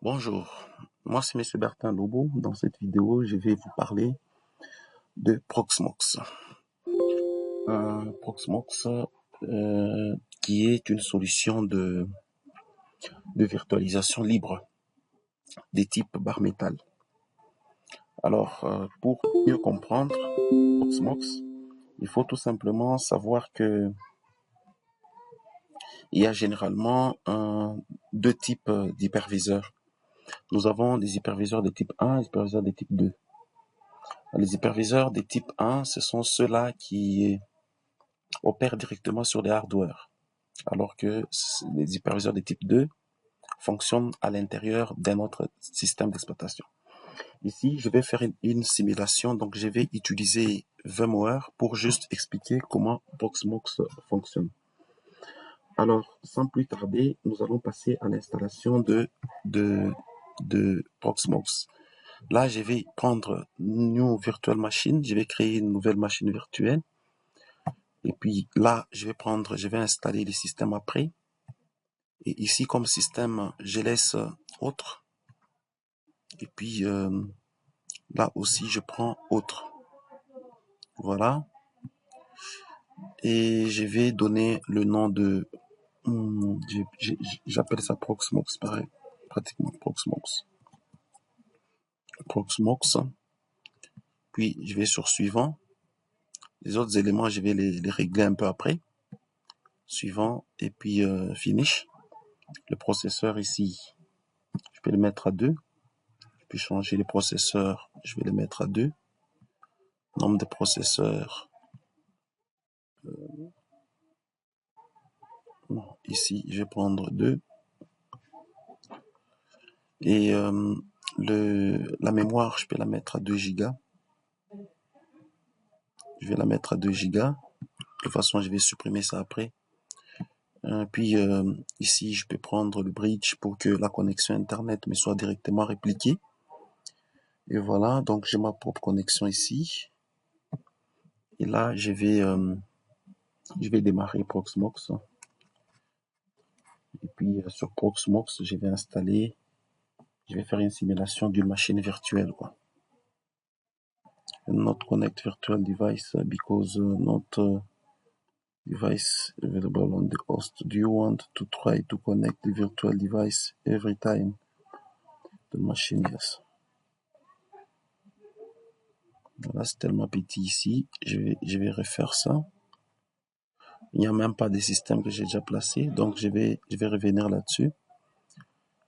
Bonjour, moi c'est Monsieur Bertin Lobo. Dans cette vidéo, je vais vous parler de Proxmox. Proxmox qui est une solution de virtualisation libre des types bar metal. Alors, pour mieux comprendre Proxmox, il faut tout simplement savoir que il y a généralement deux types d'hyperviseurs. Nous avons des hyperviseurs de type 1 et des hyperviseurs de type 2. Les hyperviseurs de type 1, ce sont ceux-là qui opèrent directement sur les hardware, alors que les hyperviseurs de type 2 fonctionnent à l'intérieur d'un autre système d'exploitation. Ici, je vais faire une simulation, donc je vais utiliser VMware pour juste expliquer comment Proxmox fonctionne. Alors, sans plus tarder, nous allons passer à l'installation de Proxmox. Là, je vais prendre New Virtual Machine, je vais créer une nouvelle machine virtuelle. Et puis là, je vais installer les systèmes après. Et ici, comme système, je laisse autre. Et puis là aussi, je prends autre. Voilà. Et je vais donner le nom de... j'appelle ça Proxmox, pareil. Pratiquement Proxmox. Proxmox. Puis, je vais sur suivant. Les autres éléments, je vais les régler un peu après. Suivant. Et puis, finish. Le processeur ici, je peux le mettre à 2. Je peux changer les processeurs. Je vais les mettre à 2. Nombre de processeurs. Non, ici, je vais prendre 2. Et la mémoire, je peux la mettre à 2 Go. Je vais la mettre à 2 Go. De toute façon, je vais supprimer ça après. Puis ici, je peux prendre le bridge pour que la connexion Internet me soit directement répliquée. Et voilà, donc j'ai ma propre connexion ici. Et là, je vais démarrer Proxmox. Et puis sur Proxmox, je vais faire une simulation d'une machine virtuelle, quoi. Not connect virtual device because not device available on the host. Do you want to try to connect the virtual device every time the machine? Yes. Voilà, c'est tellement petit ici. Je vais refaire ça. Il n'y a même pas de système que j'ai déjà placé, donc je vais revenir là-dessus.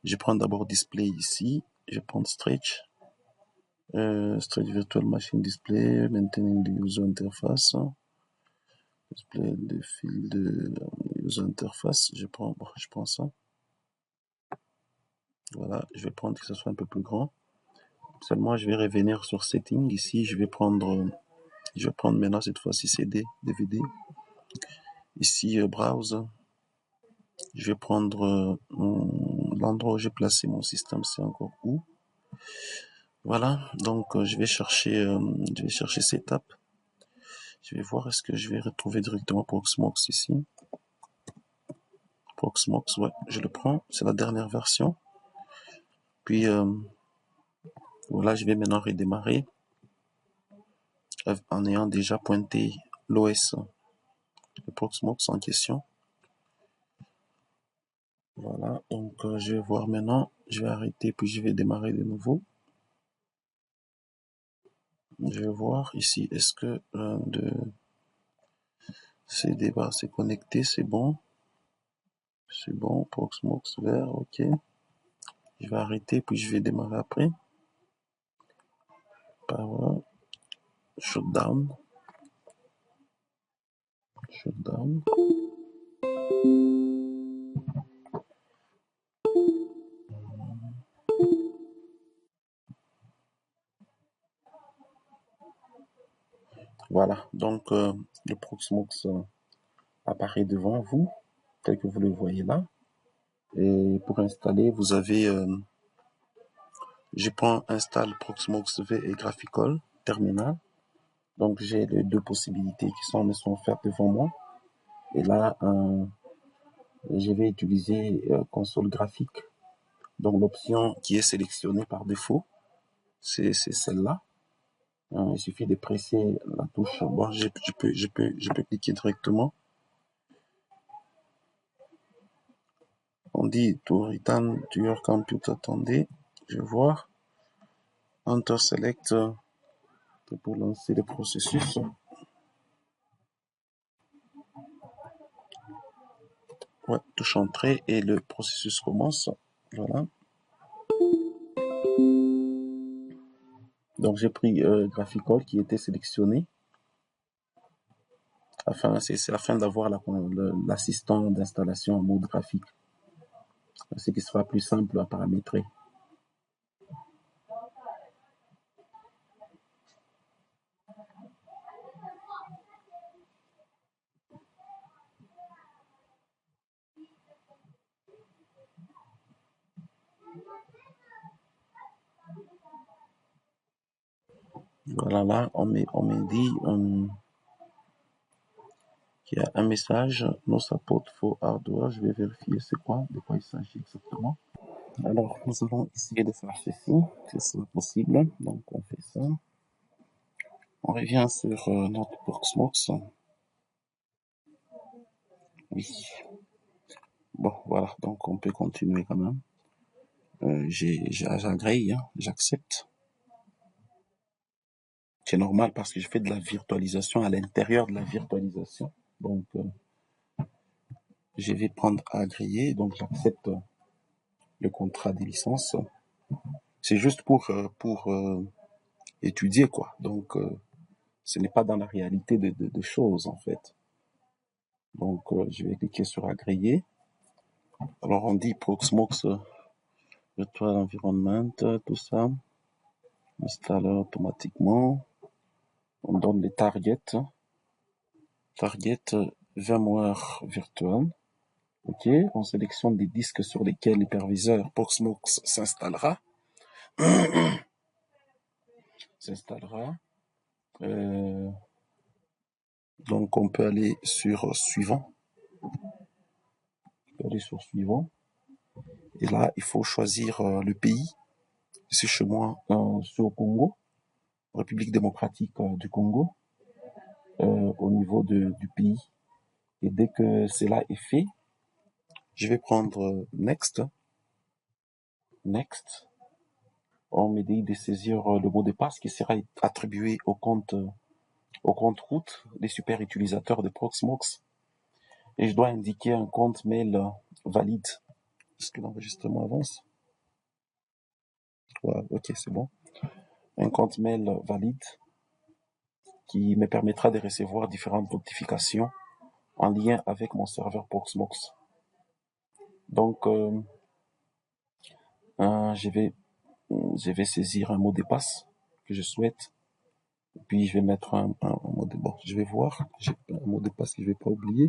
Je prends d'abord display ici. Je prends stretch. Stretch virtual machine display, maintaining the user interface. Display de fil de user interface. Je prends ça. Voilà, je vais prendre que ce soit un peu plus grand. Seulement, je vais revenir sur setting. Ici, je vais prendre maintenant cette fois-ci CD, DVD. Ici, browse. Je vais prendre l'endroit où j'ai placé mon système, c'est encore où. Voilà, donc je vais chercher Setup. Je vais voir est-ce que je vais retrouver directement Proxmox ici. Proxmox, ouais, je le prends, c'est la dernière version. Puis voilà, je vais maintenant redémarrer en ayant déjà pointé l'OS de Proxmox en question. Voilà, donc je vais voir maintenant, je vais arrêter puis je vais démarrer de nouveau. Je vais voir ici, est-ce que CD c'est connecté, c'est bon. C'est bon, Proxmox vert, ok. Je vais arrêter puis je vais démarrer après. Power, shutdown. Shutdown. Voilà, donc le Proxmox apparaît devant vous, tel que vous le voyez là. Et pour installer, vous avez, je prends install Proxmox V et Graphical Terminal. Donc j'ai les deux possibilités qui me sont offertes devant moi. Et là, je vais utiliser console graphique Donc l'option qui est sélectionnée par défaut, c'est celle-là. Il suffit de presser la touche. Bon, je peux cliquer directement. On dit to return to your computer. Attendez, je vais voir. Enter select pour lancer le processus. Ouais, touche entrée et le processus commence. Voilà. Donc j'ai pris Graphical qui était sélectionné. C'est afin d'avoir l'assistant d'installation en mode graphique. Ce qui sera plus simple à paramétrer. Voilà, là, on me dit qu'il y a un message, no support for hardware. Je vais vérifier c'est quoi, de quoi il s'agit exactement. Alors, nous allons essayer de faire ceci, si c'est possible. Donc, on fait ça. On revient sur notre Proxmox. Oui. Bon, voilà, donc on peut continuer quand même. J'agrée, hein, j'accepte. C'est normal parce que je fais de la virtualisation à l'intérieur de la virtualisation. Donc, je vais prendre à agréer, donc j'accepte le contrat de licence. C'est juste pour étudier, quoi. Donc, ce n'est pas dans la réalité de choses, en fait. Donc, je vais cliquer sur agréer. Alors, on dit Proxmox Virtual Environment, tout ça. Installer automatiquement. On donne les targets. Target VMware Virtual. OK. On sélectionne des disques sur lesquels l'hyperviseur Proxmox s'installera. Donc, on peut aller sur suivant. Et là, il faut choisir le pays. Ici, chez moi, c'est au Congo, République démocratique du Congo, au niveau du pays. Et dès que cela est fait, je vais prendre Next. Next. On me dit de saisir le mot de passe qui sera attribué au compte route des super utilisateurs de Proxmox. Et je dois indiquer un compte mail valide. Est-ce que l'enregistrement avance? Ouais, ok, c'est bon. Un compte mail valide qui me permettra de recevoir différentes notifications en lien avec mon serveur Proxmox. Donc, je vais saisir un mot de passe que je souhaite. Puis, je vais mettre un mot de passe. Bon, je vais voir. J'ai un mot de passe que je vais pas oublier.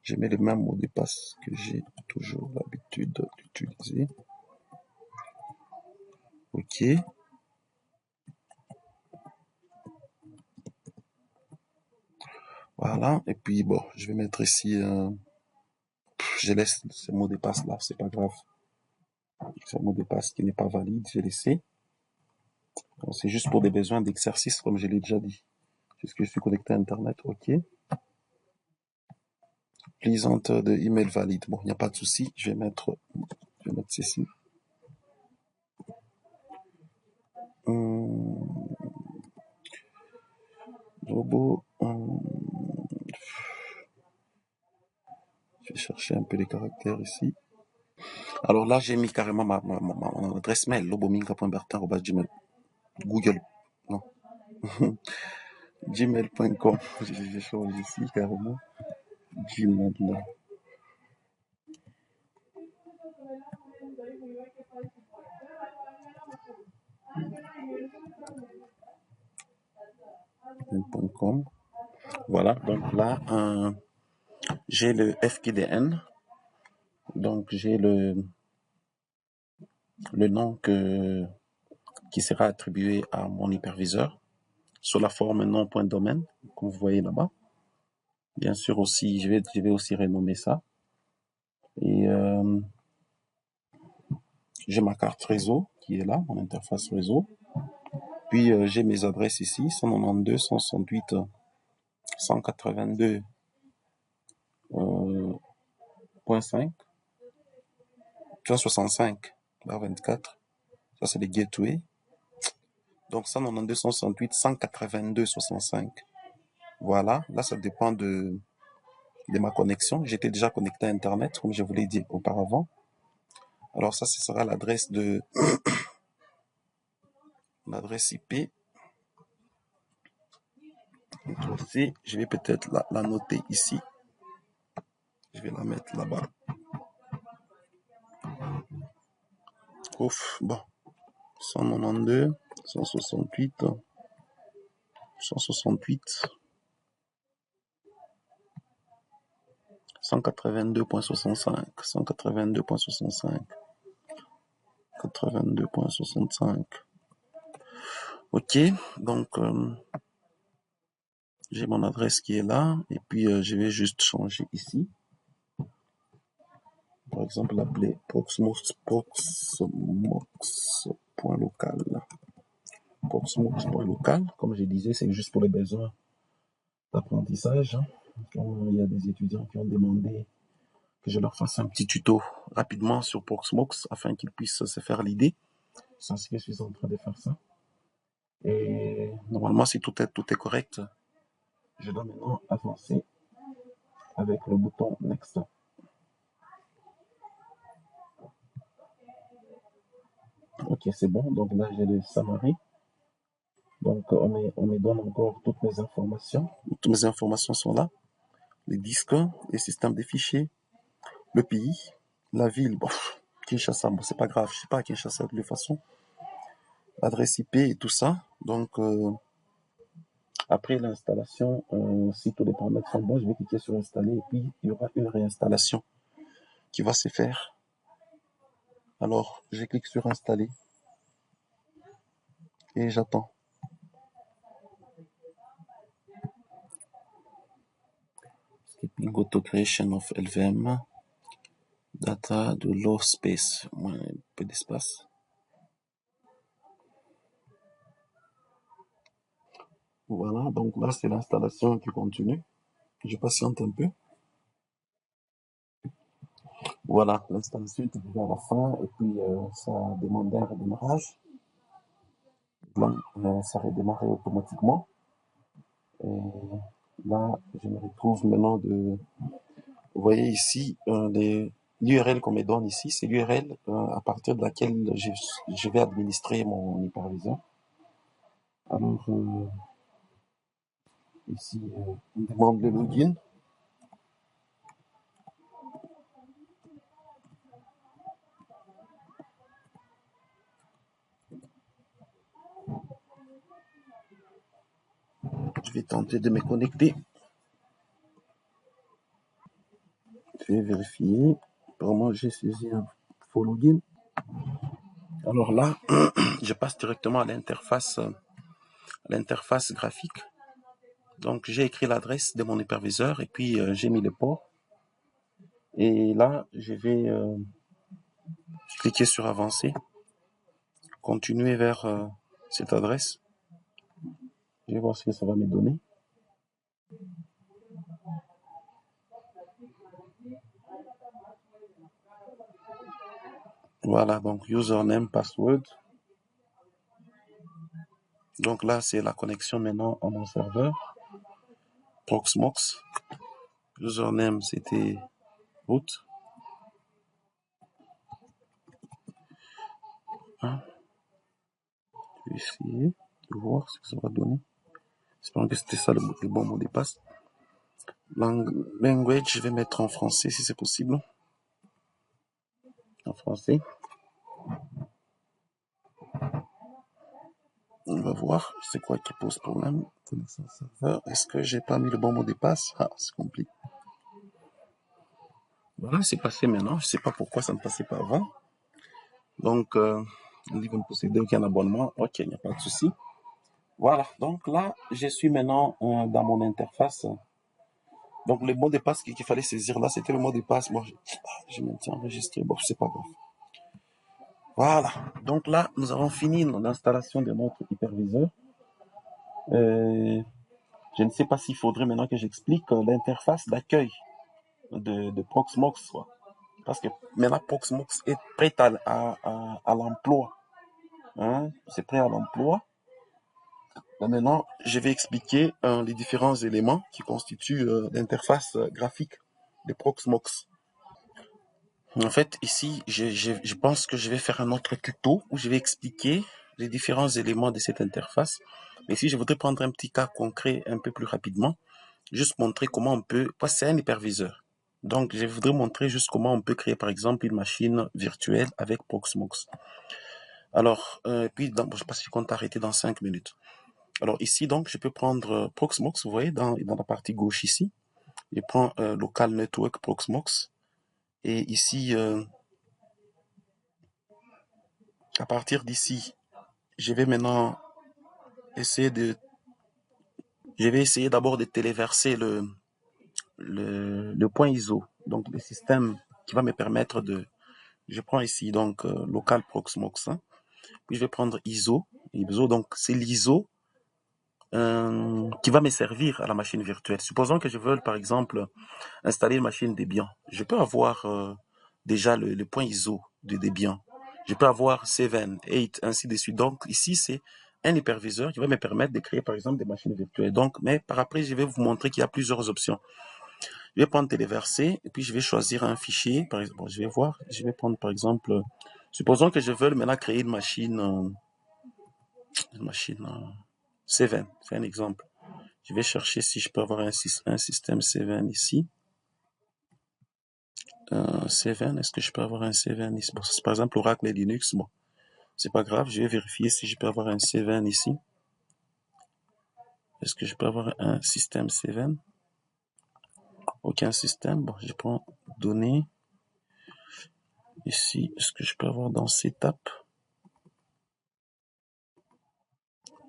Je mets le même mot de passe que j'ai toujours l'habitude d'utiliser. OK. Voilà. Et puis, bon, je vais mettre ici... je laisse ce mot de passe là, c'est pas grave. C'est un mot de passe qui n'est pas valide, j'ai laissé. C'est juste pour des besoins d'exercice, comme je l'ai déjà dit. Puisque je suis connecté à Internet, OK. Please enter the email valide. Bon, il n'y a pas de souci. Je vais mettre ceci. Robot. Je vais chercher un peu les caractères ici. Alors là, j'ai mis carrément mon adresse mail, lobominga.bertin@gmail. Google. Non. gmail.com. J'ai changé ici carrément. Gmail là. gmail.com. Voilà, donc là, j'ai le FQDN. Donc j'ai le nom qui sera attribué à mon hyperviseur sous la forme nom.domaine, comme vous voyez là-bas. Bien sûr aussi, je vais aussi renommer ça. Et j'ai ma carte réseau qui est là, mon interface réseau. Puis j'ai mes adresses ici, 192, 168, 182.5, 165, 24. Ça, c'est les gateways. Donc 192, 168, 182, 65. Voilà, là, ça dépend de ma connexion. J'étais déjà connecté à Internet, comme je vous l'ai dit auparavant. Alors ça, ce sera l'adresse de l'adresse IP. Je vais peut-être la noter ici. Je vais la mettre là-bas. Ouf, bon. 192, 168, 168, 182.65, 182.65, 82.65. Ok, donc j'ai mon adresse qui est là, et puis je vais juste changer ici. Par exemple, l'appeler proxmox.local. Proxmox.local, comme je disais, c'est juste pour les besoins d'apprentissage. Quand il y a des étudiants qui ont demandé que je leur fasse un petit tuto rapidement sur Proxmox afin qu'ils puissent se faire l'idée. C'est ce que je suis en train de faire ça. Et normalement, si tout est correct, je dois maintenant avancer avec le bouton Next. Ok, c'est bon. Donc là, j'ai le summary. Donc, on me donne encore toutes mes informations. Toutes mes informations sont là. Les disques, les systèmes de fichiers, le pays, la ville. Bon, Kinshasa, bon, c'est pas grave. Je suis pas à Kinshasa de toute façon. L'adresse IP et tout ça. Donc, après l'installation, si tous les paramètres sont bons, je vais cliquer sur installer et puis il y aura une réinstallation qui va se faire. Alors, je clique sur installer et j'attends. Skipping auto creation of LVM. Data de low space. Un peu d'espace. Voilà, donc là, c'est l'installation qui continue. Je patiente un peu. Voilà, l'installation est arrivée à la fin et puis ça a demandé un redémarrage. Là, ça a redémarré automatiquement. Et là, je me retrouve maintenant de... Vous voyez ici, l'URL qu'on me donne ici, c'est l'URL à partir de laquelle je vais administrer mon hyperviseur. Alors, ici, on demande le login. Je vais tenter de me connecter. Je vais vérifier. Apparemment, j'ai saisi un faux login. Alors là, je passe directement à l'interface graphique. Donc, j'ai écrit l'adresse de mon hyperviseur et puis j'ai mis le port. Et là, je vais cliquer sur avancer, continuer vers cette adresse. Je vais voir ce que ça va me donner. Voilà, donc username, password. Donc là, c'est la connexion maintenant à mon serveur. Proxmox. Username, c'était root. Hein? Je vais essayer de voir ce que ça va donner. J'espère que c'était ça le bon mot de passe. Language, je vais mettre en français si c'est possible. En français. On va voir c'est quoi qui pose problème. Connexion serveur. Est-ce que j'ai pas mis le bon mot de passe? Ah, c'est compliqué. Voilà, c'est passé maintenant. Je sais pas pourquoi ça ne passait pas avant. Donc, on dit que vous ne possédez aucun abonnement. Ok, il n'y a pas de souci. Voilà, donc là, je suis maintenant dans mon interface Donc, le mot de passe qu'il fallait saisir là, c'était le mot de passe. Moi, je maintiens enregistré. Bon, c'est pas grave. Voilà. Donc là, nous avons fini l'installation de notre hyperviseur. Je ne sais pas s'il faudrait maintenant que j'explique l'interface d'accueil de Proxmox, quoi. Parce que maintenant, Proxmox est prêt à l'emploi. Hein? C'est prêt à l'emploi. Maintenant, je vais expliquer les différents éléments qui constituent l'interface graphique de Proxmox. En fait, ici, je pense que je vais faire un autre tuto où je vais expliquer les différents éléments de cette interface. Mais ici, je voudrais prendre un petit cas concret un peu plus rapidement, juste montrer comment on peut... C'est un hyperviseur. Donc, je voudrais montrer juste comment on peut créer, par exemple, une machine virtuelle avec Proxmox. Alors, puis, je ne sais pas si je compte arrêter dans 5 minutes. Alors, ici, donc, je peux prendre Proxmox, vous voyez, dans la partie gauche ici. Je prends Local Network Proxmox. Et ici, à partir d'ici, je vais maintenant essayer de... Je vais essayer d'abord de téléverser le point ISO. Donc, le système qui va me permettre de... Je prends ici, donc, Local Proxmox. Hein. Puis, je vais prendre ISO. ISO, donc, c'est l'ISO qui va me servir à la machine virtuelle. Supposons que je veuille, par exemple, installer une machine Debian. Je peux avoir déjà le point ISO de Debian. Je peux avoir 7, 8, ainsi de suite. Donc, ici, c'est un hyperviseur qui va me permettre de créer, par exemple, des machines virtuelles. Donc, mais par après, je vais vous montrer qu'il y a plusieurs options. Je vais prendre téléverser et puis je vais choisir un fichier. Par exemple, je vais voir. Je vais prendre, par exemple, supposons que je veuille maintenant créer une machine 7. C'est un exemple. Je vais chercher si je peux avoir un système 7 ici. 7, est-ce que je peux avoir un 7 ici? Bon, c'est par exemple Oracle et Linux. Bon, c'est pas grave, je vais vérifier si je peux avoir un 7 ici. Est-ce que je peux avoir un système 7? Aucun système. Bon, je prends données. Ici, est-ce que je peux avoir dans Setup?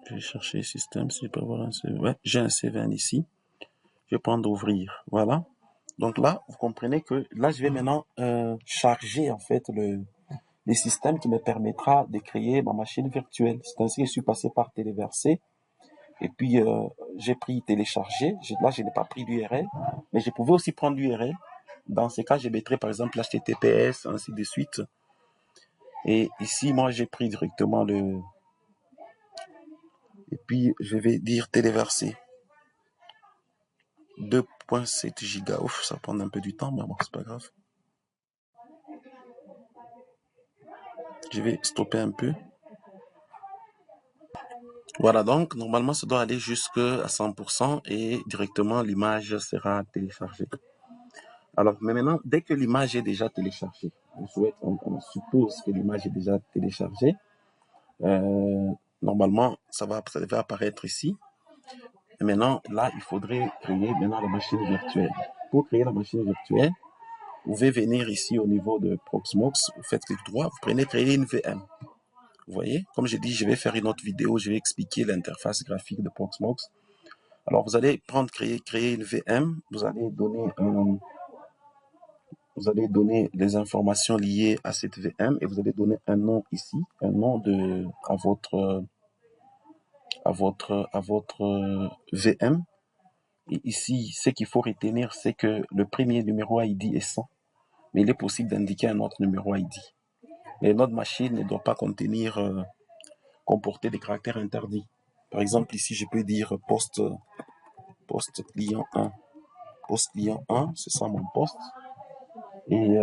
Je vais chercher système si je peux avoir un 7. Ouais, j'ai un 7 ici. Je vais prendre ouvrir. Voilà. Donc là, vous comprenez que là, je vais maintenant charger en fait le système qui me permettra de créer ma machine virtuelle. C'est ainsi que je suis passé par téléverser. Et puis, j'ai pris télécharger. Là, je n'ai pas pris l'URL, mais je pouvais aussi prendre l'URL. Dans ces cas, je mettrai par exemple HTTPS, ainsi de suite. Et ici, moi, j'ai pris directement le... Et puis, je vais dire téléverser. 2.7 gigas. Ouf, ça prend un peu du temps, mais bon, c'est pas grave. Je vais stopper un peu. Voilà, donc, normalement, ça doit aller jusqu'à 100% et directement, l'image sera téléchargée. Alors, mais maintenant, dès que l'image est déjà téléchargée, on suppose que l'image est déjà téléchargée, normalement, ça va apparaître ici. Et maintenant, là, il faudrait créer maintenant la machine virtuelle. Pour créer la machine virtuelle, vous pouvez venir ici au niveau de Proxmox, vous faites clic droit, vous prenez créer une VM. Vous voyez, comme j'ai dit, je vais faire une autre vidéo, je vais expliquer l'interface graphique de Proxmox. Alors, vous allez prendre créer une VM, vous allez donner les informations liées à cette VM et vous allez donner un nom ici, un nom à votre VM. Et ici, ce qu'il faut retenir, c'est que le premier numéro ID est 100, mais il est possible d'indiquer un autre numéro ID. Mais notre machine ne doit pas comporter des caractères interdits. Par exemple, ici, je peux dire poste client 1. Poste client 1, c'est ça mon poste. Et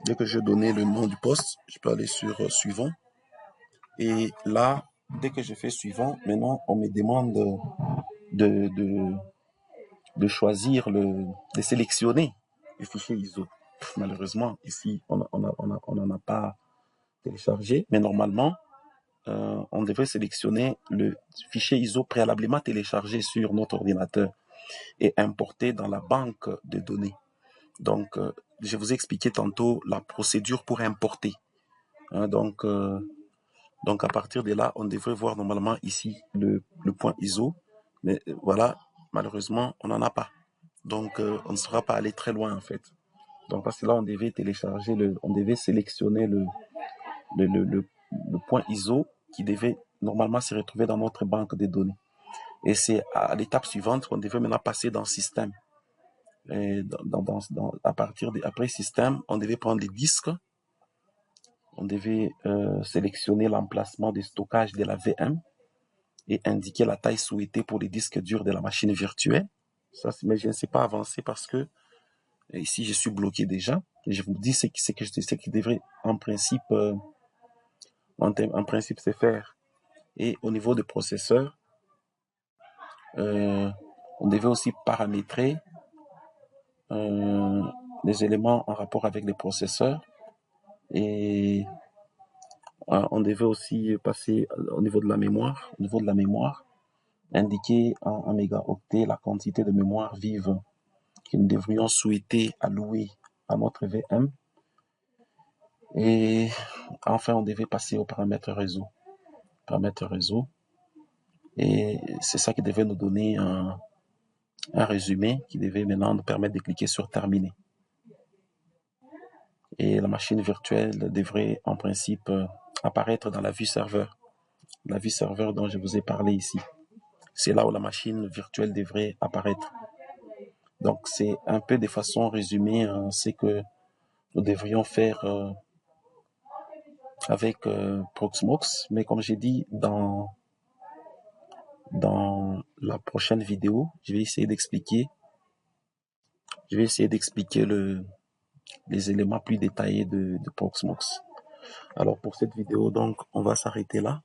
dès que je donne le nom du poste, je peux aller sur suivant. Et là, dès que je fais suivant, maintenant, on me demande de choisir de sélectionner le fichier ISO. Malheureusement, ici, on n'en a pas téléchargé, mais normalement, on devrait sélectionner le fichier ISO préalablement téléchargé sur notre ordinateur et importé dans la banque de données. Donc, je vous ai expliqué tantôt la procédure pour importer. Hein, donc, à partir de là, on devrait voir normalement ici le point ISO. Mais voilà, malheureusement, on n'en a pas. Donc, on ne sera pas allé très loin, en fait. Donc, parce que là, on devait télécharger on devait sélectionner le, le, le, le point ISO qui devait normalement se retrouver dans notre banque de données. Et c'est à l'étape suivante qu'on devait maintenant passer dans le système. Et à partir après système, on devait prendre les disques, on devait sélectionner l'emplacement de stockage de la VM et indiquer la taille souhaitée pour les disques durs de la machine virtuelle. Ça, mais je ne sais pas avancer parce que ici, je suis bloqué déjà. Et je vous dis ce qui devrait en principe, en principe, se faire. Et au niveau des processeurs, on devait aussi paramétrer les éléments en rapport avec les processeurs et on devait aussi passer au niveau de la mémoire, indiquer en mégaoctets la quantité de mémoire vive que nous devrions souhaiter allouer à notre VM. Et enfin, on devait passer aux paramètres réseau. Et c'est ça qui devait nous donner un résumé qui devait maintenant nous permettre de cliquer sur terminer. Et la machine virtuelle devrait en principe apparaître dans la vue serveur. La vue serveur dont je vous ai parlé ici. C'est là où la machine virtuelle devrait apparaître. Donc c'est un peu de façon résumée ce que nous devrions faire avec Proxmox. Mais comme j'ai dit dans la prochaine vidéo, je vais essayer d'expliquer les éléments plus détaillés de Proxmox. Alors pour cette vidéo, donc, on va s'arrêter là.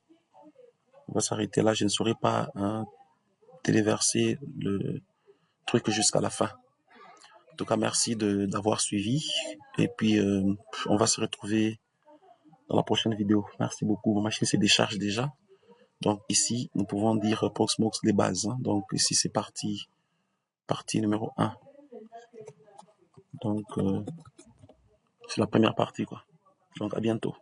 Je ne saurais pas téléverser le truc jusqu'à la fin. En tout cas, merci d'avoir suivi. Et puis, on va se retrouver dans la prochaine vidéo. Merci beaucoup. Ma machine se décharge déjà. Donc ici, nous pouvons dire Proxmox les bases. Donc ici, c'est partie numéro 1. Donc, c'est la première partie, quoi. Donc, à bientôt.